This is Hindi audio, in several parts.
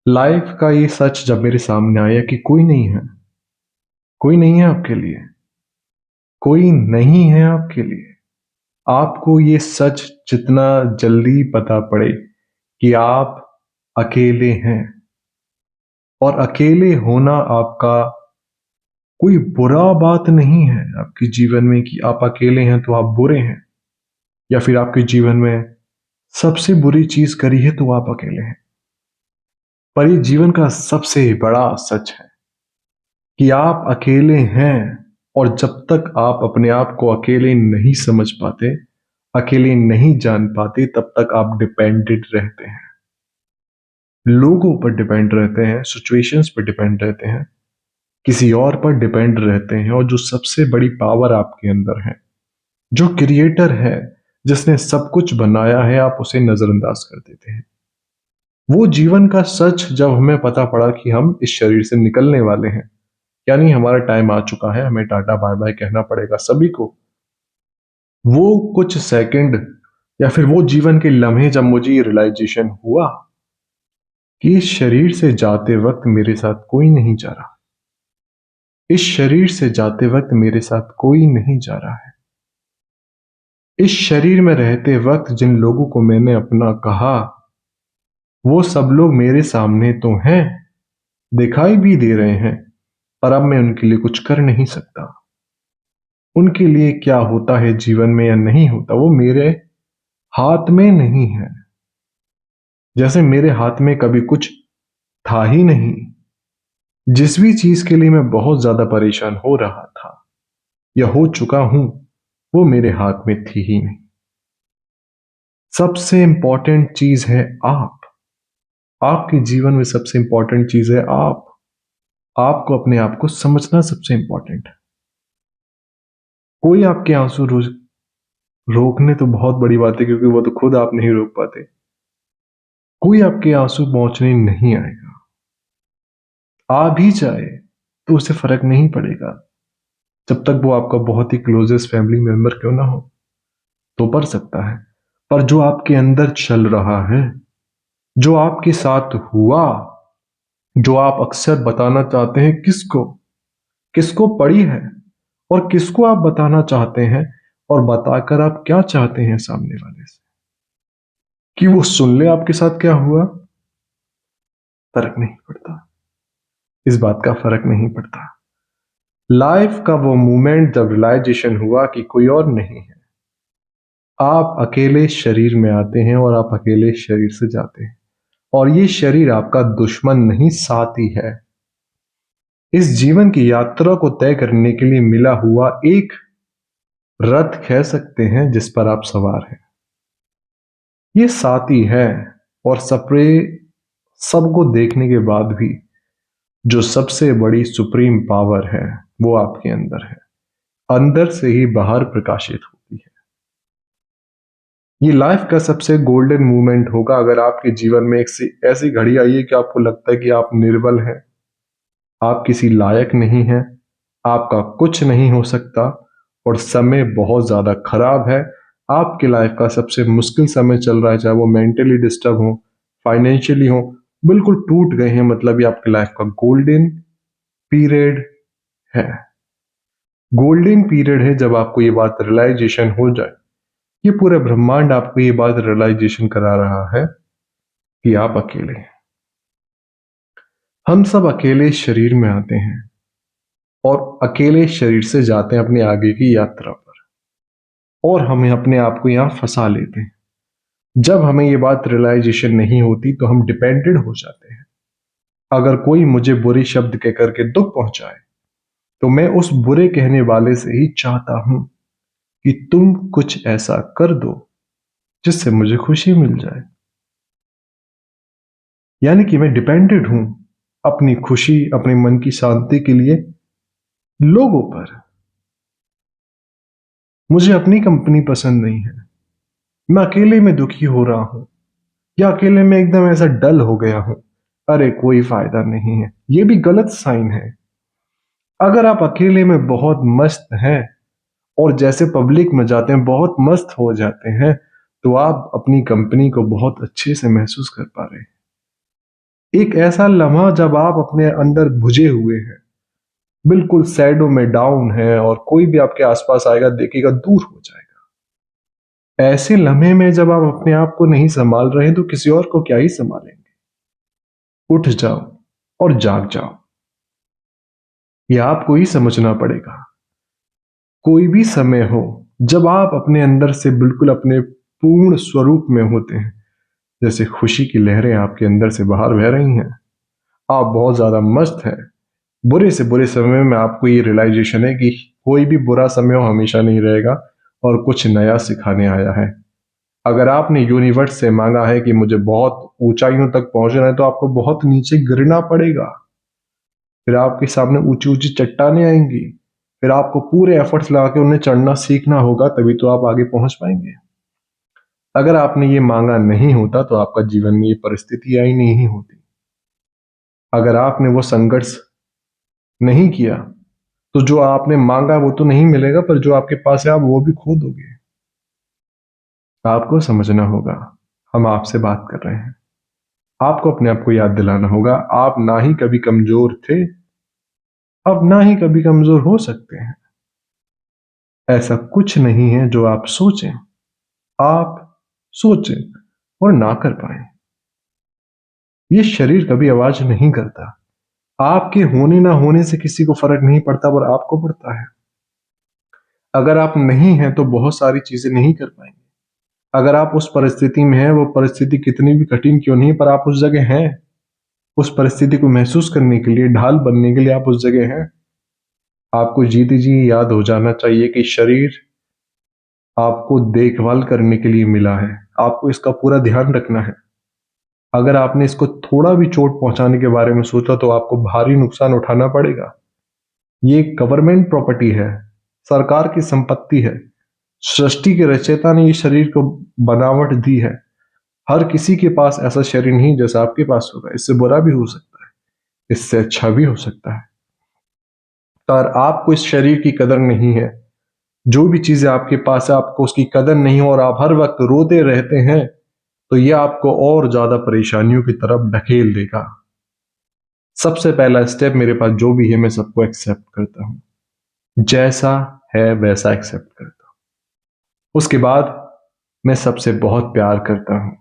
लाइफ का ये सच जब मेरे सामने आया कि कोई नहीं है आपके लिए, कोई नहीं है आपके लिए। आपको ये सच जितना जल्दी पता पड़े कि आप अकेले हैं और अकेले होना आपका कोई बुरा बात नहीं है आपके जीवन में कि आप अकेले हैं तो आप बुरे हैं, या फिर आपके जीवन में सबसे बुरी चीज करी है तो आप अकेले हैं। पर ये जीवन का सबसे बड़ा सच है कि आप अकेले हैं, और जब तक आप अपने आप को अकेले नहीं समझ पाते, अकेले नहीं जान पाते, तब तक आप डिपेंडेंट रहते हैं। लोगों पर डिपेंड रहते हैं, सिचुएशंस पर डिपेंड रहते हैं, किसी और पर डिपेंड रहते हैं। और जो सबसे बड़ी पावर आपके अंदर है, जो क्रिएटर है, जिसने सब कुछ बनाया है, आप उसे नजरअंदाज कर देते हैं। वो जीवन का सच जब हमें पता पड़ा कि हम इस शरीर से निकलने वाले हैं, यानी हमारा टाइम आ चुका है, हमें टाटा बाय बाय कहना पड़ेगा सभी को। वो कुछ सेकंड या फिर वो जीवन के लम्हे जब मुझे ये रियलाइजेशन हुआ कि इस शरीर से जाते वक्त मेरे साथ कोई नहीं जा रहा, इस शरीर से जाते वक्त मेरे साथ कोई नहीं जा रहा है। इस शरीर में रहते वक्त जिन लोगों को मैंने अपना कहा, वो सब लोग मेरे सामने तो हैं, दिखाई भी दे रहे हैं, पर अब मैं उनके लिए कुछ कर नहीं सकता। उनके लिए क्या होता है जीवन में या नहीं होता, वो मेरे हाथ में नहीं है। जैसे मेरे हाथ में कभी कुछ था ही नहीं। जिस भी चीज के लिए मैं बहुत ज्यादा परेशान हो रहा था या हो चुका हूं, वो मेरे हाथ में थी ही नहीं। सबसे इंपॉर्टेंट चीज है आप। आपके जीवन में सबसे इंपॉर्टेंट चीज है आप। आपको अपने आप को समझना सबसे इंपॉर्टेंट है। कोई आपके आंसू रोकने तो बहुत बड़ी बात है, क्योंकि वो तो खुद आप नहीं रोक पाते। कोई आपके आंसू पहुंचने नहीं आएगा। आ भी जाए तो उसे फर्क नहीं पड़ेगा, जब तक वो आपका बहुत ही क्लोजेस्ट फैमिली मेंबर क्यों ना हो, तो पड़ सकता है। पर जो आपके अंदर चल रहा है, जो आपके साथ हुआ, जो आप अक्सर बताना चाहते हैं किसको, किसको पड़ी है, और किसको आप बताना चाहते हैं, और बताकर आप क्या चाहते हैं सामने वाले से, कि वो सुन ले आपके साथ क्या हुआ, फर्क नहीं पड़ता। इस बात का फर्क नहीं पड़ता। लाइफ का वो मोमेंट जब रियलाइजेशन हुआ कि कोई और नहीं है, आप अकेले शरीर में आते हैं और आप अकेले शरीर से जाते हैं। और ये शरीर आपका दुश्मन नहीं, साथी है। इस जीवन की यात्रा को तय करने के लिए मिला हुआ एक रथ कह सकते हैं, जिस पर आप सवार हैं। ये साथी है। और सपरे सबको देखने के बाद भी जो सबसे बड़ी सुप्रीम पावर है, वो आपके अंदर है। अंदर से ही बाहर प्रकाशित होती है। ये लाइफ का सबसे गोल्डन मोमेंट होगा अगर आपके जीवन में एक ऐसी घड़ी आई है कि आपको लगता है कि आप निर्बल हैं, आप किसी लायक नहीं हैं, आपका कुछ नहीं हो सकता, और समय बहुत ज्यादा खराब है। आपकी लाइफ का सबसे मुश्किल समय चल रहा है, चाहे वो मेंटली डिस्टर्ब हो, फाइनेंशियली हो, बिल्कुल टूट गए हैं, मतलब ये आपकी लाइफ का गोल्डन पीरियड है। गोल्डन पीरियड है जब आपको ये बात रियलाइजेशन हो जाए। ये पूरा ब्रह्मांड आपको ये बात रियलाइजेशन करा रहा है कि आप अकेले हैं। हम सब अकेले शरीर में आते हैं और अकेले शरीर से जाते हैं अपने आगे की यात्रा पर, और हमें अपने आप को यहां फंसा लेते हैं। जब हमें ये बात रियलाइजेशन नहीं होती तो हम डिपेंडेंट हो जाते हैं। अगर कोई मुझे बुरे शब्द कह करके दुख पहुंचाए, तो मैं उस बुरे कहने वाले से ही चाहता हूं कि तुम कुछ ऐसा कर दो जिससे मुझे खुशी मिल जाए। यानी कि मैं डिपेंडेंट हूं अपनी खुशी, अपने मन की शांति के लिए लोगों पर। मुझे अपनी कंपनी पसंद नहीं है। मैं अकेले में दुखी हो रहा हूं, या अकेले में एकदम ऐसा डल हो गया हूं। अरे कोई फायदा नहीं है, ये भी गलत साइन है। अगर आप अकेले में बहुत मस्त हैं और जैसे पब्लिक में जाते हैं बहुत मस्त हो जाते हैं, तो आप अपनी कंपनी को बहुत अच्छे से महसूस कर पा रहे हैं। एक ऐसा लम्हा जब आप अपने अंदर बुझे हुए हैं, बिल्कुल सैडो में डाउन है और कोई भी आपके आसपास आएगा देखेगा दूर हो जाएगा। ऐसे लम्हे में जब आप अपने आप को नहीं संभाल रहे हैं तो किसी और को क्या ही संभालेंगे। उठ जाओ और जाग जाओ, यह आपको ही समझना पड़ेगा। कोई भी समय हो जब आप अपने अंदर से बिल्कुल अपने पूर्ण स्वरूप में होते हैं, जैसे खुशी की लहरें आपके अंदर से बाहर बह रही हैं, आप बहुत ज्यादा मस्त हैं। बुरे से बुरे समय में आपको ये रियलाइजेशन है कि कोई भी बुरा समय हो हमेशा नहीं रहेगा और कुछ नया सिखाने आया है। अगर आपने यूनिवर्स से मांगा है कि मुझे बहुत ऊंचाइयों तक पहुंचना है तो आपको बहुत नीचे गिरना पड़ेगा। फिर आपके सामने ऊंची ऊंची चट्टानें आएंगी, फिर आपको पूरे एफर्ट्स लगा के उन्हें चढ़ना सीखना होगा, तभी तो आप आगे पहुंच पाएंगे। अगर आपने ये मांगा नहीं होता तो आपका जीवन में ये परिस्थिति आई नहीं होती। अगर आपने वो संघर्ष नहीं किया तो जो आपने मांगा वो तो नहीं मिलेगा, पर जो आपके पास है आप वो भी खो दोगे। आपको समझना होगा, हम आपसे बात कर रहे हैं। आपको अपने आप को याद दिलाना होगा, आप ना ही कभी कमजोर थे, अब ना ही कभी कमजोर हो सकते हैं। ऐसा कुछ नहीं है जो आप सोचें, आप सोचें और ना कर पाए। ये शरीर कभी आवाज नहीं करता। आपके होने ना होने से किसी को फर्क नहीं पड़ता, पर आपको पड़ता है। अगर आप नहीं हैं तो बहुत सारी चीजें नहीं कर पाएंगे। अगर आप उस परिस्थिति में हैं, वो परिस्थिति कितनी भी कठिन क्यों नहीं, पर आप उस जगह हैं। उस परिस्थिति को महसूस करने के लिए, ढाल बनने के लिए आप उस जगह हैं। आपको जीते जी याद हो जाना चाहिए कि शरीर आपको देखभाल करने के लिए मिला है, आपको इसका पूरा ध्यान रखना है। अगर आपने इसको थोड़ा भी चोट पहुंचाने के बारे में सोचा तो आपको भारी नुकसान उठाना पड़ेगा। ये गवर्नमेंट प्रॉपर्टी है, सरकार की संपत्ति है। सृष्टि के रचयिता ने इस शरीर को बनावट दी है। हर किसी के पास ऐसा शरीर नहीं जैसा आपके पास होगा। इससे बुरा भी हो सकता है, इससे अच्छा भी हो सकता है, पर आपको इस शरीर की कदर नहीं है। जो भी चीजें आपके पास है आपको उसकी कदर नहीं हो और आप हर वक्त रोते रहते हैं, तो यह आपको और ज्यादा परेशानियों की तरफ ढकेल देगा। सबसे पहला स्टेप, मेरे पास जो भी है मैं सबको एक्सेप्ट करता हूं, जैसा है वैसा एक्सेप्ट करता हूं। उसके बाद मैं सबसे बहुत प्यार करता हूं।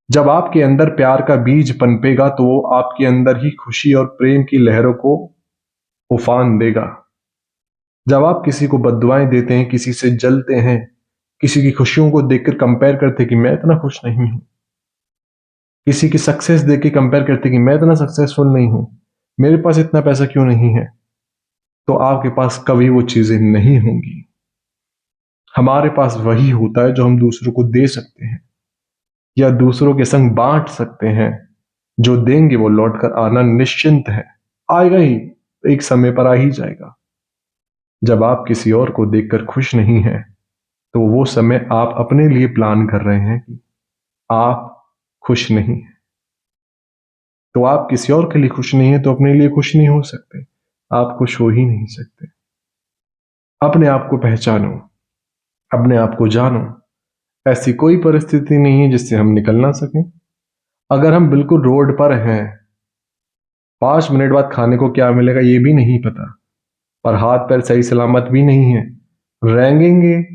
जब आपके अंदर प्यार का बीज पनपेगा तो वो आपके अंदर ही खुशी और प्रेम की लहरों को उफान देगा। जब आप किसी को बद्दुआएं देते हैं, किसी से जलते हैं, किसी की खुशियों को देखकर कंपेयर करते कि मैं इतना खुश नहीं हूं, किसी की सक्सेस देख के कंपेयर करते कि मैं इतना सक्सेसफुल नहीं हूं, मेरे पास इतना पैसा क्यों नहीं है, तो आपके पास कभी वो चीजें नहीं होंगी। हमारे पास वही होता है जो हम दूसरों को दे सकते हैं या दूसरों के संग बांट सकते हैं। जो देंगे वो लौट कर आना निश्चिंत है, आएगा ही, एक समय पर आ ही जाएगा। जब आप किसी और को देखकर खुश नहीं हैं तो वो समय आप अपने लिए प्लान कर रहे हैं कि आप खुश नहीं हैं। तो आप किसी और के लिए खुश नहीं है तो अपने लिए खुश नहीं हो सकते, आप खुश हो ही नहीं सकते। अपने आप को पहचानो, अपने आप को जानो। ऐसी कोई परिस्थिति नहीं है जिससे हम निकल ना सकें। अगर हम बिल्कुल रोड पर हैं, 5 मिनट बाद खाने को क्या मिलेगा ये भी नहीं पता, पर हाथ पैर सही सलामत भी नहीं है, रेंगेंगे,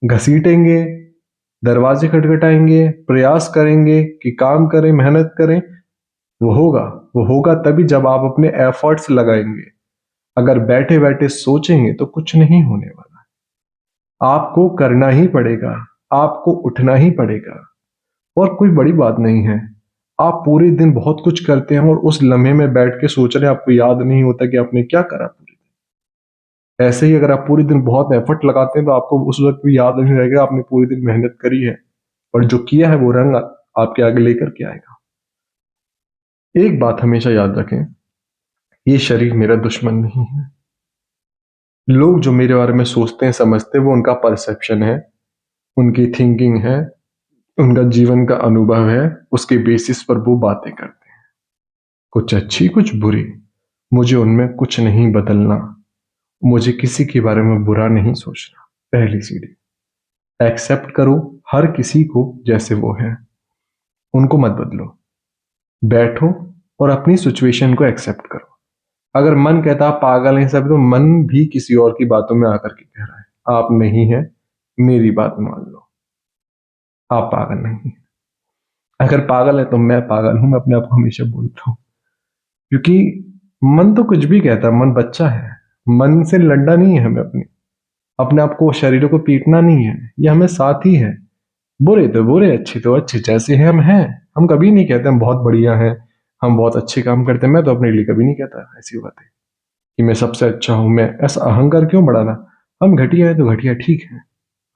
घसीटेंगे, दरवाजे खटखटाएंगे, प्रयास करेंगे कि काम करें, मेहनत करें। वो होगा, वो होगा तभी जब आप अपने एफर्ट्स लगाएंगे। अगर बैठे बैठे सोचेंगे तो कुछ नहीं होने वाला। आपको करना ही पड़ेगा, आपको उठना ही पड़ेगा। और कोई बड़ी बात नहीं है। आप पूरे दिन बहुत कुछ करते हैं और उस लम्हे में बैठ के सोच रहे हैं, आपको याद नहीं होता कि आपने क्या करा पूरे दिन। ऐसे ही अगर आप पूरे दिन बहुत एफर्ट लगाते हैं तो आपको उस वक्त भी याद नहीं रहेगा आपने पूरे दिन मेहनत करी है, और जो किया है वो रंग आपके आगे लेकर के आएगा। एक बात हमेशा याद रखें, ये शरीर मेरा दुश्मन नहीं है। लोग जो मेरे बारे में सोचते हैं समझते हैं वो उनका परसेप्शन है, उनकी थिंकिंग है, उनका जीवन का अनुभव है, उसके बेसिस पर वो बातें करते हैं। कुछ अच्छी कुछ बुरी, मुझे उनमें कुछ नहीं बदलना। मुझे किसी के बारे में बुरा नहीं सोचना। पहली सीढ़ी, एक्सेप्ट करो हर किसी को जैसे वो है, उनको मत बदलो। बैठो, और अपनी सिचुएशन को एक्सेप्ट करो। अगर मन कहता आप पागल हैं सब, तो मन भी किसी और की बातों में आकर के कह रहा है आप नहीं है, मेरी बात मान लो, आप पागल नहीं हैं। अगर पागल है तो मैं पागल हूं, मैं अपने आप को हमेशा बोलता हूं। क्योंकि मन तो कुछ भी कहता है, मन बच्चा है, मन से लड़ना नहीं है हमें, अपने अपने आप को शरीरों को पीटना नहीं है, ये हमें साथ ही है। बुरे तो बुरे, अच्छे तो अच्छे, जैसे हैं हम हैं। हम कभी नहीं कहते हम बहुत बढ़िया हैं, हम बहुत अच्छे काम करते हैं। मैं तो अपने लिए कभी नहीं कहता ऐसी बातें कि मैं सबसे अच्छा हूं। मैं ऐसा अहंकार क्यों बढ़ाना? हम घटिया है तो घटिया ठीक है,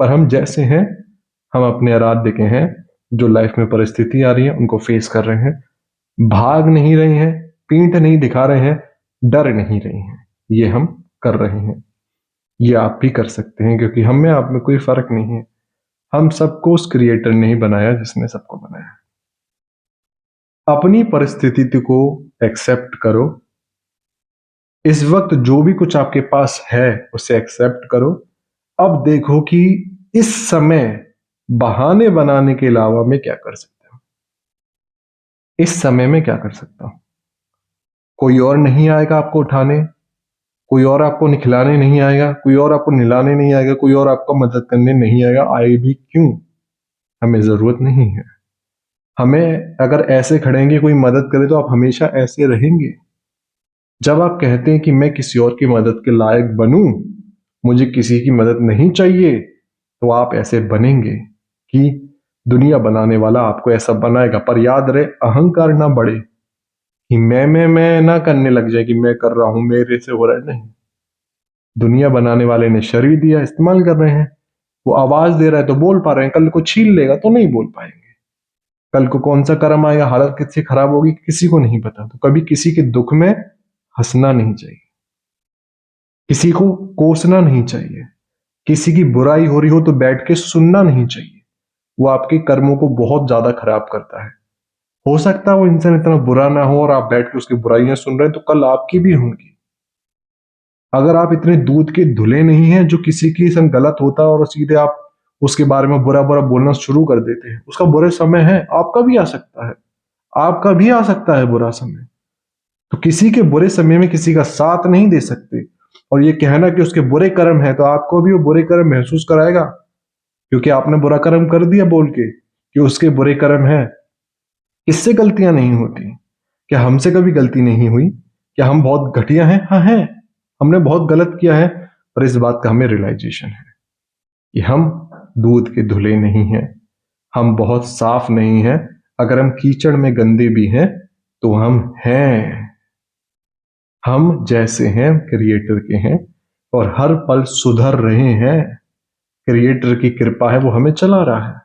पर हम जैसे हैं, हम अपने आराध्य के हैं। जो लाइफ में परिस्थिति आ रही है उनको फेस कर रहे हैं, भाग नहीं रहे हैं, पीठ नहीं दिखा रहे हैं, डर नहीं रहे हैं, ये हम कर रहे हैं। ये आप भी कर सकते हैं, क्योंकि हम में आप में कोई फर्क नहीं है। हम सबको उस क्रिएटर ने ही बनाया जिसने सबको बनाया। अपनी परिस्थिति को एक्सेप्ट करो। इस वक्त जो भी कुछ आपके पास है उसे एक्सेप्ट करो। अब देखो कि इस समय बहाने बनाने के अलावा मैं क्या कर सकता हूं। इस समय में क्या कर सकता हूं? कोई और नहीं आएगा आपको उठाने, कोई और आपको निखिलाने नहीं आएगा, कोई और आपको निलाने नहीं आएगा, कोई और आपको मदद करने नहीं आएगा। आए भी क्यों? हमें जरूरत नहीं है। हमें अगर ऐसे खड़ेंगे कोई मदद करे तो आप हमेशा ऐसे रहेंगे। जब आप कहते हैं कि मैं किसी और की मदद के लायक बनूं, मुझे किसी की मदद नहीं चाहिए, तो आप ऐसे बनेंगे कि दुनिया बनाने वाला आपको ऐसा बनाएगा। पर याद रहे, अहंकार ना बढ़े कि मैं ना करने लग जाए कि मैं कर रहा हूं, मेरे से हो रहा है। नहीं, दुनिया बनाने वाले ने शरीर दिया, इस्तेमाल कर रहे हैं। वो आवाज दे रहा है तो बोल पा रहे हैं, कल को छीन लेगा तो नहीं बोल पाएंगे। कल को कौन सा कर्म आएगा, हालत किससे खराब होगी, किसी को नहीं पता। तो कभी किसी के दुख में हंसना नहीं चाहिए, किसी को कोसना नहीं चाहिए, किसी की बुराई हो रही हो तो बैठ के सुनना नहीं चाहिए। वो आपके कर्मों को बहुत ज्यादा खराब करता है। हो सकता है वो इंसान इतना बुरा ना हो और आप बैठ के उसकी बुराइयां सुन रहे हैं, तो कल आपकी भी होंगी। अगर आप इतने दूध के धुले नहीं हैं जो किसी की संग गलत होता है और सीधे आप उसके बारे में बुरा बुरा बोलना शुरू कर देते हैं, उसका बुरा समय है, आपका भी आ सकता है। आपका भी आ सकता है बुरा समय। तो किसी के बुरे समय में किसी का साथ नहीं दे सकते। और ये कहना कि उसके बुरे कर्म है तो आपको भी वो बुरे कर्म महसूस कराएगा, क्योंकि आपने बुरा कर्म कर दिया बोल के कि उसके बुरे कर्म है। किससे गलतियां नहीं होती? क्या हमसे कभी गलती नहीं हुई? क्या हम बहुत घटिया हैं? हाँ हैं, हमने बहुत गलत किया है। पर इस बात का हमें रियलाइजेशन है कि हम दूध के धुले नहीं हैं, हम बहुत साफ नहीं हैं। अगर हम कीचड़ में गंदे भी हैं तो हम हैं। हम जैसे हैं क्रिएटर के हैं और हर पल सुधर रहे हैं। क्रिएटर की कृपा है, वो हमें चला रहा है।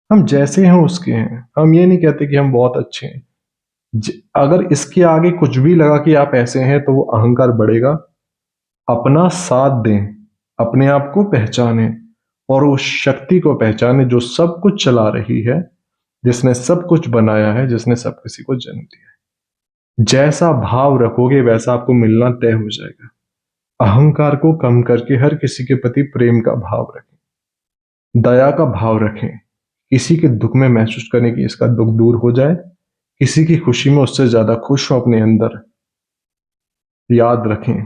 हम जैसे हैं उसके हैं। हम ये नहीं कहते कि हम बहुत अच्छे हैं। अगर इसके आगे कुछ भी लगा कि आप ऐसे हैं तो वो अहंकार बढ़ेगा। अपना साथ दें, अपने आप को पहचानें और उस शक्ति को पहचानें जो सब कुछ चला रही है, जिसने सब कुछ बनाया है, जिसने सब किसी को जन्म दिया है। जैसा भाव रखोगे वैसा आपको मिलना तय हो जाएगा। अहंकार को कम करके हर किसी के प्रति प्रेम का भाव रखें, दया का भाव रखें। किसी के दुख में महसूस करें कि इसका दुख दूर हो जाए, किसी की खुशी में उससे ज्यादा खुश हो अपने अंदर। याद रखें,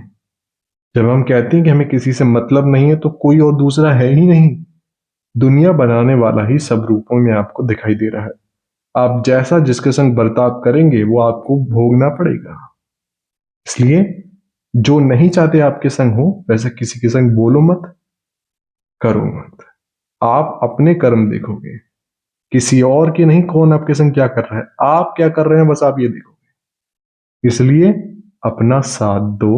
जब हम कहते हैं कि हमें किसी से मतलब नहीं है तो कोई और दूसरा है ही नहीं। दुनिया बनाने वाला ही सब रूपों में आपको दिखाई दे रहा है। आप जैसा जिसके संग बर्ताव करेंगे वो आपको भोगना पड़ेगा। इसलिए जो नहीं चाहते आपके संग हो वैसे किसी के संग बोलो मत, करो मत। आप अपने कर्म देखोगे, किसी और के नहीं। कौन आपके संग क्या कर रहा है, आप क्या कर रहे हैं, बस आप ये देखोगे। इसलिए अपना साथ दो,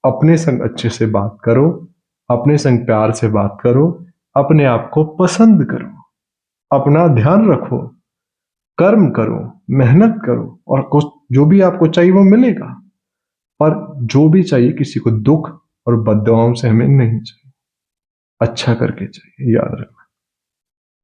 अपने संग अच्छे से बात करो, अपने संग प्यार से बात करो, अपने आप को पसंद करो, अपना ध्यान रखो, कर्म करो, मेहनत करो और कुछ जो भी आपको चाहिए वो मिलेगा। पर जो भी चाहिए किसी को दुख और बददुआओं से हमें नहीं चाहिए, अच्छा करके चाहिए, याद रखना।